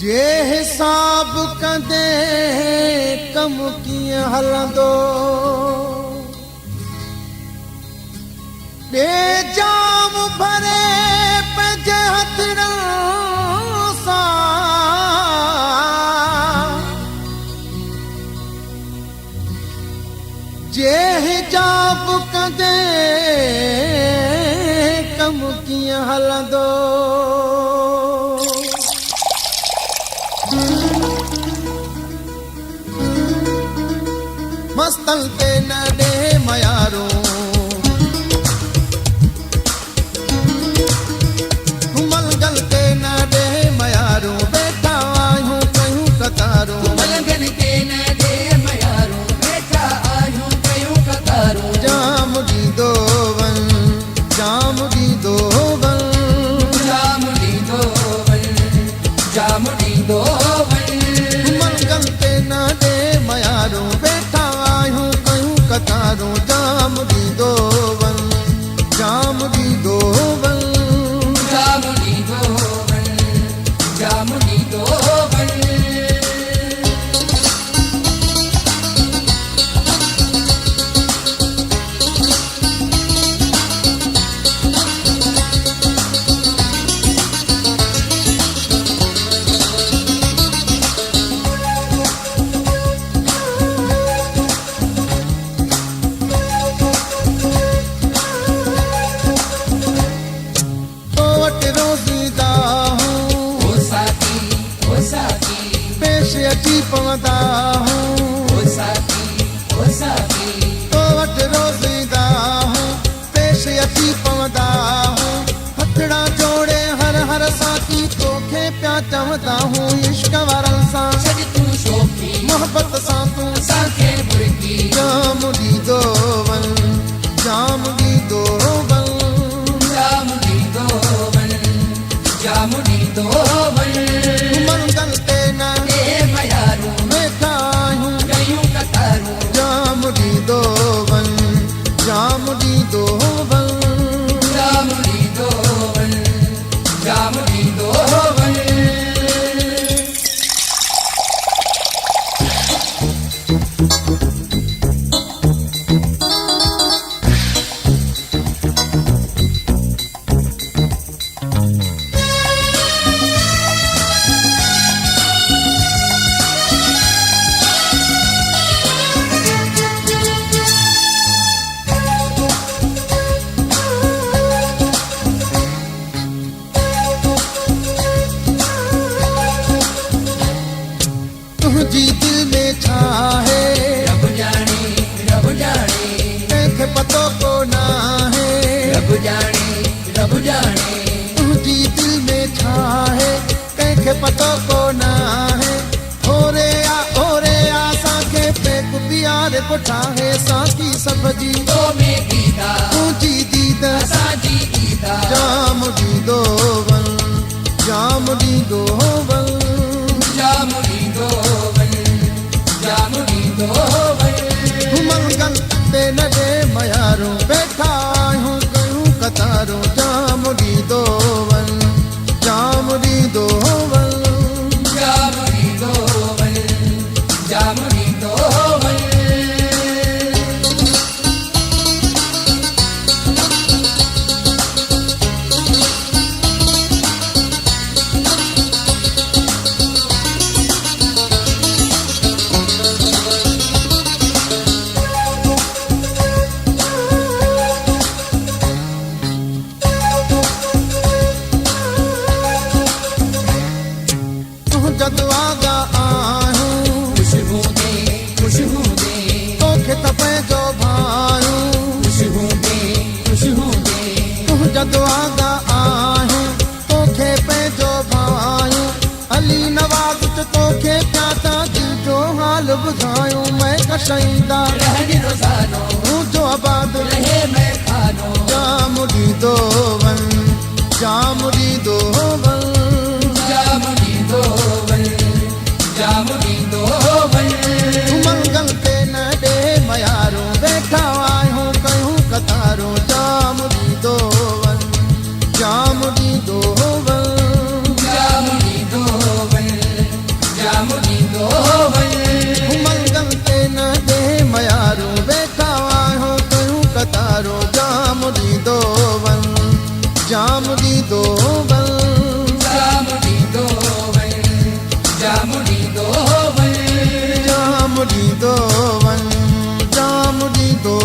जे हिसाब कंदे कम कीअं हलंदो बेजाम भरे पंहिंजे हथड़नि सां जे हिजाब कंदे कम कीअं हलंदो मस्तल ते न ॾे मयारो मलगल ते न ॾे मयारो वेठा आहियूं कयूं कतारो मलगल ते न ॾे मयारो वेठा आहियूं कयूं कतारो जाम ॾींदो वञ जाम ॾींदो वञ जाम ॾींदो वञ जाम ॾींदो वञ मलगल ते न ॾे मयारो वेठा आहियूं कयूं कतारो जाम ॾींदो वञ जाम ॾींदो वञ जाम ॾींदो वञ जाम ॾींदो वञ तो वटि रोज़ीदा हूं ओ साथी पेश अची पवंदा हूं ओ साथी तो वटि रोज़ीदा हूं पेश अची पवंदा हूं हथड़ा जोड़े हर हर साथी तोखे पिया चवंदा हूं इश्क वारनि सां छॾ तूं शोखी मोहबत सां तूं असांखे मुर्गी जाम ॾींदो वञ जाम ॾींदो वञ जाम ॾींदो वञ जाम ॾींदो वञ मंगल ते न ॾे मयारो वेठा आहियूं कयूं कतारो जाम ॾींदो वञ जाम ॾींदो वञ जाम ॾींदो वञ जाम ॾींदो वञ तुंहिंजी दिल में छा है रब जाने कंहिंखे पतो कोन आहे रब जाने तुंहिंजी दिल में छा है कंहिंखे पतो कोन आहे ओरे आ असांखे पेक प्यार पुठाहे साकी सभ जी तो में दीदा तुंहिंजी दीद असांजी दीदा जाम ॾींदो वञ जाम ॾींदो वञ जाम ॾींदो वञ जाम ॾींदो वञ मंगल ते न ॾे मयारो वेठा आहियूं कयूं कतारो जाम ॾींदो वञ जाम ॾींदो वञ जाम ॾींदो वञ जाम ॾींदो वञ तुंहिंजा दुआगा आहियूं खुशबू दे तोखे त पंहिंजो भायूं खुशबू दे तुंहिंजा दुआगा आहियूं तोखे पंहिंजो भायूं अली नवाज़ च तोखे पिया था दिल जो हाल ॿुधायूं मैं कशाईंदा रहन रोज़ानो तुंहिंजो आबाद रहे मैं खानो जाम ॾींदो वञ जाम ॾींदो वञ जाम ॾींदो वञ जाम ॾींदो वञ मंगल ते न ॾे मयारो वेठा आहियूं कयूं कतारो जाम ॾींदो वञ जाम ॾींदो वञ जाम ॾींदो वञ ॾींदो वञ जाम ॾींदो वञ जाम ॾींदो